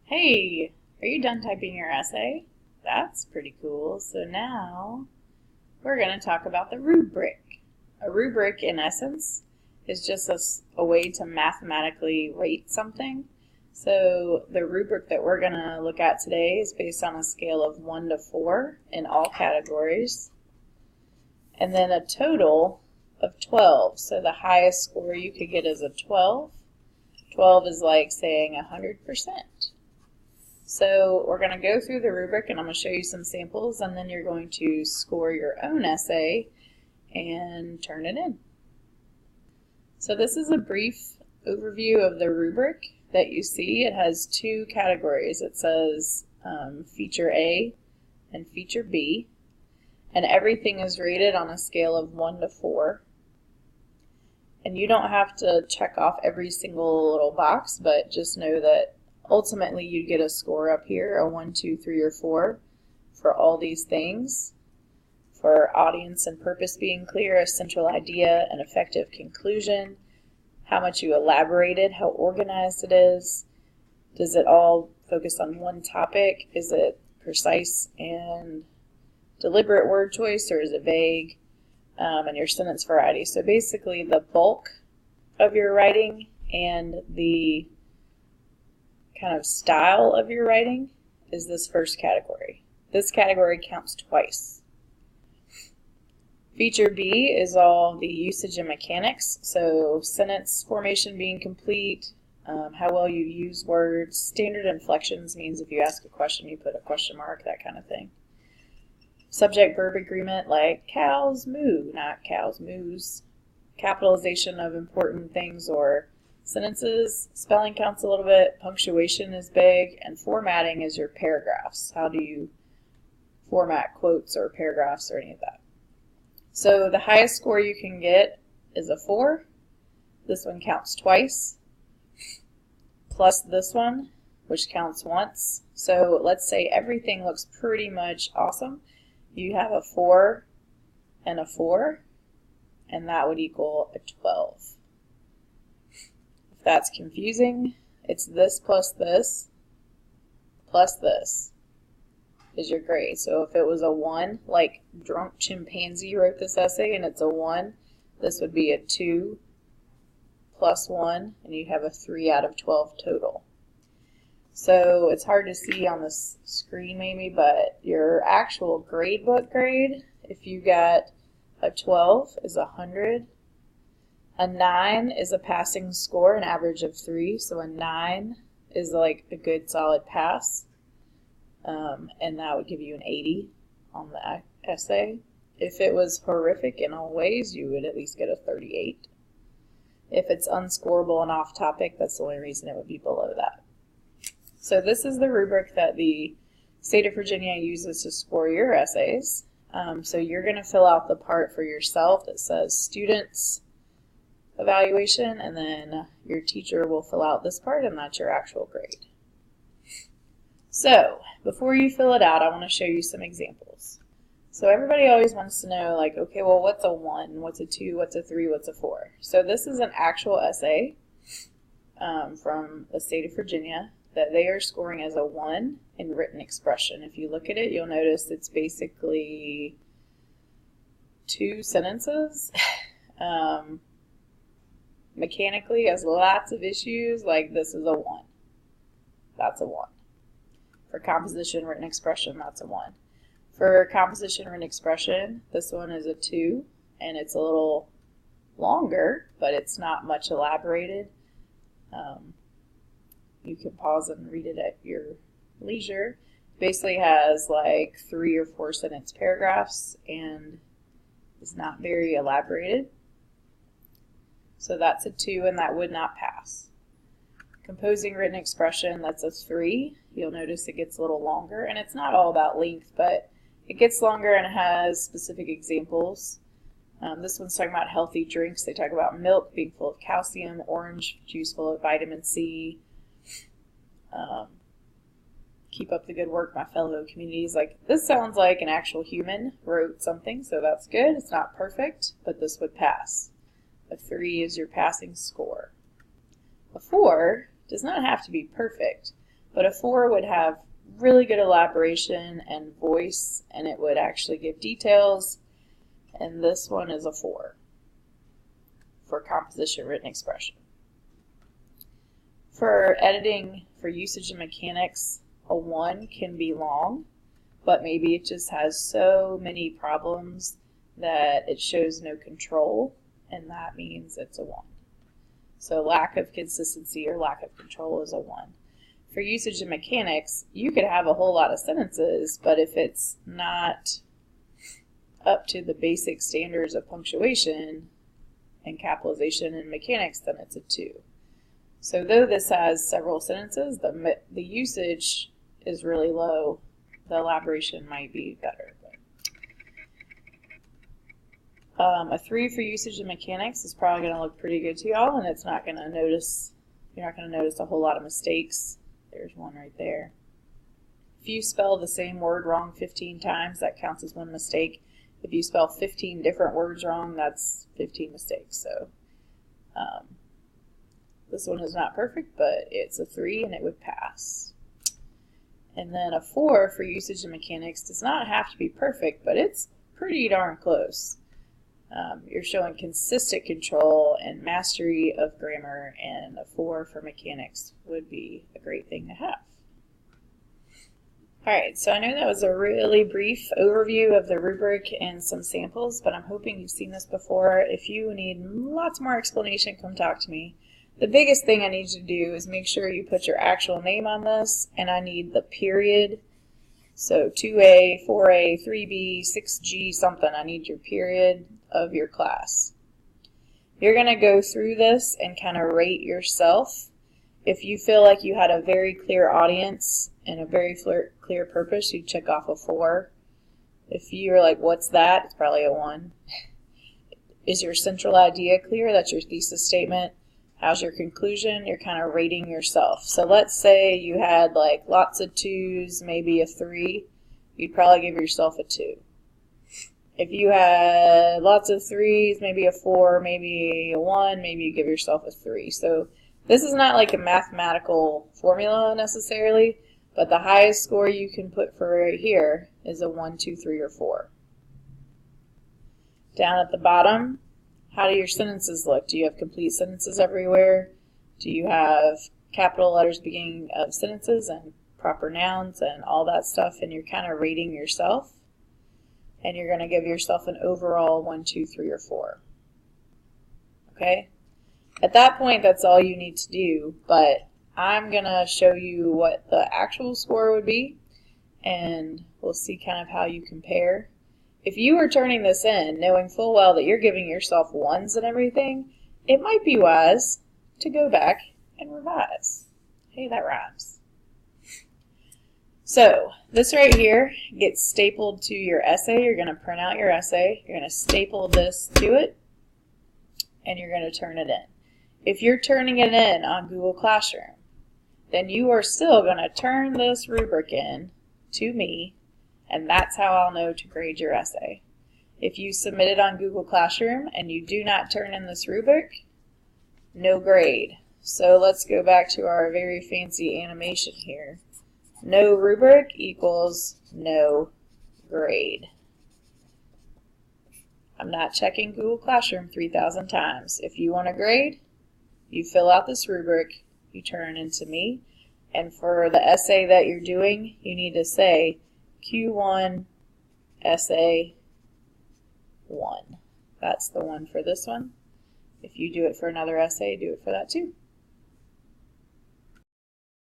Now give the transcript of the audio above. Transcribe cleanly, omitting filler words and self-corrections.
Hey, are you done typing your essay? That's pretty cool. So now we're going to talk about the rubric. A rubric, in essence, is just a way to mathematically rate something. So the rubric that we're going to look at today is based on a scale of 1 to 4 in all categories, and then a total of 12. So the highest score you could get is a 12. 12 is like saying 100%. So we're going to go through the rubric and I'm going to show you some samples, and then you're going to score your own essay and turn it in. So this is a brief overview of the rubric that you see. It has two categories. It says Feature A and Feature B, and everything is rated on a scale of 1 to 4. And you don't have to check off every single little box, but just know that ultimately you'd get a score up here, a 1, 2, 3, or 4 for all these things. For audience and purpose being clear, a central idea, an effective conclusion, how much you elaborated, how organized it is, does it all focus on one topic, is it precise and deliberate word choice, or is it vague, and your sentence variety. So basically the bulk of your writing and the kind of style of your writing is this first category. This category counts twice. Feature B is all the usage and mechanics, so sentence formation being complete, how well you use words. Standard inflections means if you ask a question you put a question mark, that kind of thing. Subject-verb agreement, like cows moo, not cows moos. Capitalization of important things or sentences. Spelling counts a little bit. Punctuation is big. And formatting is your paragraphs. How do you format quotes or paragraphs or any of that? So the highest score you can get is a 4. This one counts twice, plus this one, which counts once. So let's say everything looks pretty much awesome. You have a 4 and a 4, and that would equal a 12. If that's confusing, it's this plus this is your grade. So if it was a 1, like Drunk Chimpanzee wrote this essay and it's a 1, this would be a 2 plus 1, and you'd have a 3 out of 12 total. So it's hard to see on this screen maybe, but your actual gradebook grade, if you got a 12, is 100. A 9 is a passing score, an average of 3, so a 9 is like a good solid pass, and that would give you an 80 on the essay. If it was horrific in all ways, you would at least get a 38. If it's unscorable and off topic, that's the only reason it would be below that. So this is the rubric that the state of Virginia uses to score your essays. So you're going to fill out the part for yourself that says students evaluation, and then your teacher will fill out this part, and that's your actual grade. So before you fill it out, I want to show you some examples. So everybody always wants to know, like, okay, well, what's a 1, what's a 2, what's a 3, what's a 4? So this is an actual essay from the state of Virginia that they are scoring as a 1 in written expression. If you look at it, you'll notice it's basically 2 sentences. Mechanically has lots of issues, like this is a 1. That's a 1. For composition written expression, that's a 1. For composition written expression, this one is a 2, and it's a little longer, but it's not much elaborated. You can pause and read it at your leisure. It basically has like 3 or 4 sentence paragraphs and is not very elaborated. So that's a 2, and that would not pass. Composing written expression, that's a 3. You'll notice it gets a little longer, and it's not all about length, but it gets longer and has specific examples. This one's talking about healthy drinks. They talk about milk being full of calcium, orange juice full of vitamin C. Keep up the good work, my fellow communities. Like, this sounds like an actual human wrote something, so that's good. It's not perfect, but this would pass. A 3 is your passing score. A 4 does not have to be perfect, But a 4 would have really good elaboration and voice, and it would actually give details, and this one is a 4 for composition written expression. For editing, for usage and mechanics, a 1 can be long, but maybe it just has so many problems that it shows no control, and that means it's a 1. So lack of consistency or lack of control is a 1. For usage and mechanics, you could have a whole lot of sentences, but if it's not up to the basic standards of punctuation and capitalization and mechanics, then it's a 2. So though this has several sentences, the usage is really low. The elaboration might be better. A 3 for usage and mechanics is probably going to look pretty good to y'all, and it's not going to notice, you're not going to notice a whole lot of mistakes. There's one right there. If you spell the same word wrong 15 times, that counts as 1 mistake. If you spell 15 different words wrong, that's 15 mistakes. So this one is not perfect, but it's a 3 and it would pass. And then a 4 for usage and mechanics does not have to be perfect, but it's pretty darn close. You're showing consistent control and mastery of grammar, and a 4 for mechanics would be a great thing to have. Alright, so I know that was a really brief overview of the rubric and some samples, but I'm hoping you've seen this before. If you need lots more explanation, come talk to me. The biggest thing I need you to do is make sure you put your actual name on this, and I need the period. So 2A, 4A, 3B, 6G, something. I need your period of your class. You're going to go through this and kind of rate yourself. If you feel like you had a very clear audience and a very clear purpose, you check off a 4. If you're like, what's that? It's probably a 1. Is your central idea clear? That's your thesis statement. How's your conclusion? You're kind of rating yourself. So let's say you had like lots of 2s, maybe a 3. You'd probably give yourself a 2. If you had lots of 3s, maybe a 4, maybe a 1, maybe you give yourself a 3. So this is not like a mathematical formula necessarily, but the highest score you can put for right here is a 1, 2, 3, or 4. Down at the bottom, how do your sentences look? Do you have complete sentences everywhere? Do you have capital letters beginning of sentences and proper nouns and all that stuff? And you're kind of rating yourself. And you're going to give yourself an overall 1, 2, 3, or 4. Okay? At that point, that's all you need to do, but I'm going to show you what the actual score would be, and we'll see kind of how you compare. If you were turning this in, knowing full well that you're giving yourself 1s and everything, it might be wise to go back and revise. Hey, that rhymes. So, this right here gets stapled to your essay. You're going to print out your essay. You're going to staple this to it, and you're going to turn it in. If you're turning it in on Google Classroom, then you are still going to turn this rubric in to me, and that's how I'll know to grade your essay. If you submit it on Google Classroom and you do not turn in this rubric, no grade. So let's go back to our very fancy animation here. No rubric equals no grade. I'm not checking Google Classroom 3,000 times. If you want a grade, you fill out this rubric, you turn it into me, and for the essay that you're doing, you need to say Q1 essay 1. That's the one for this one. If you do it for another essay, do it for that too.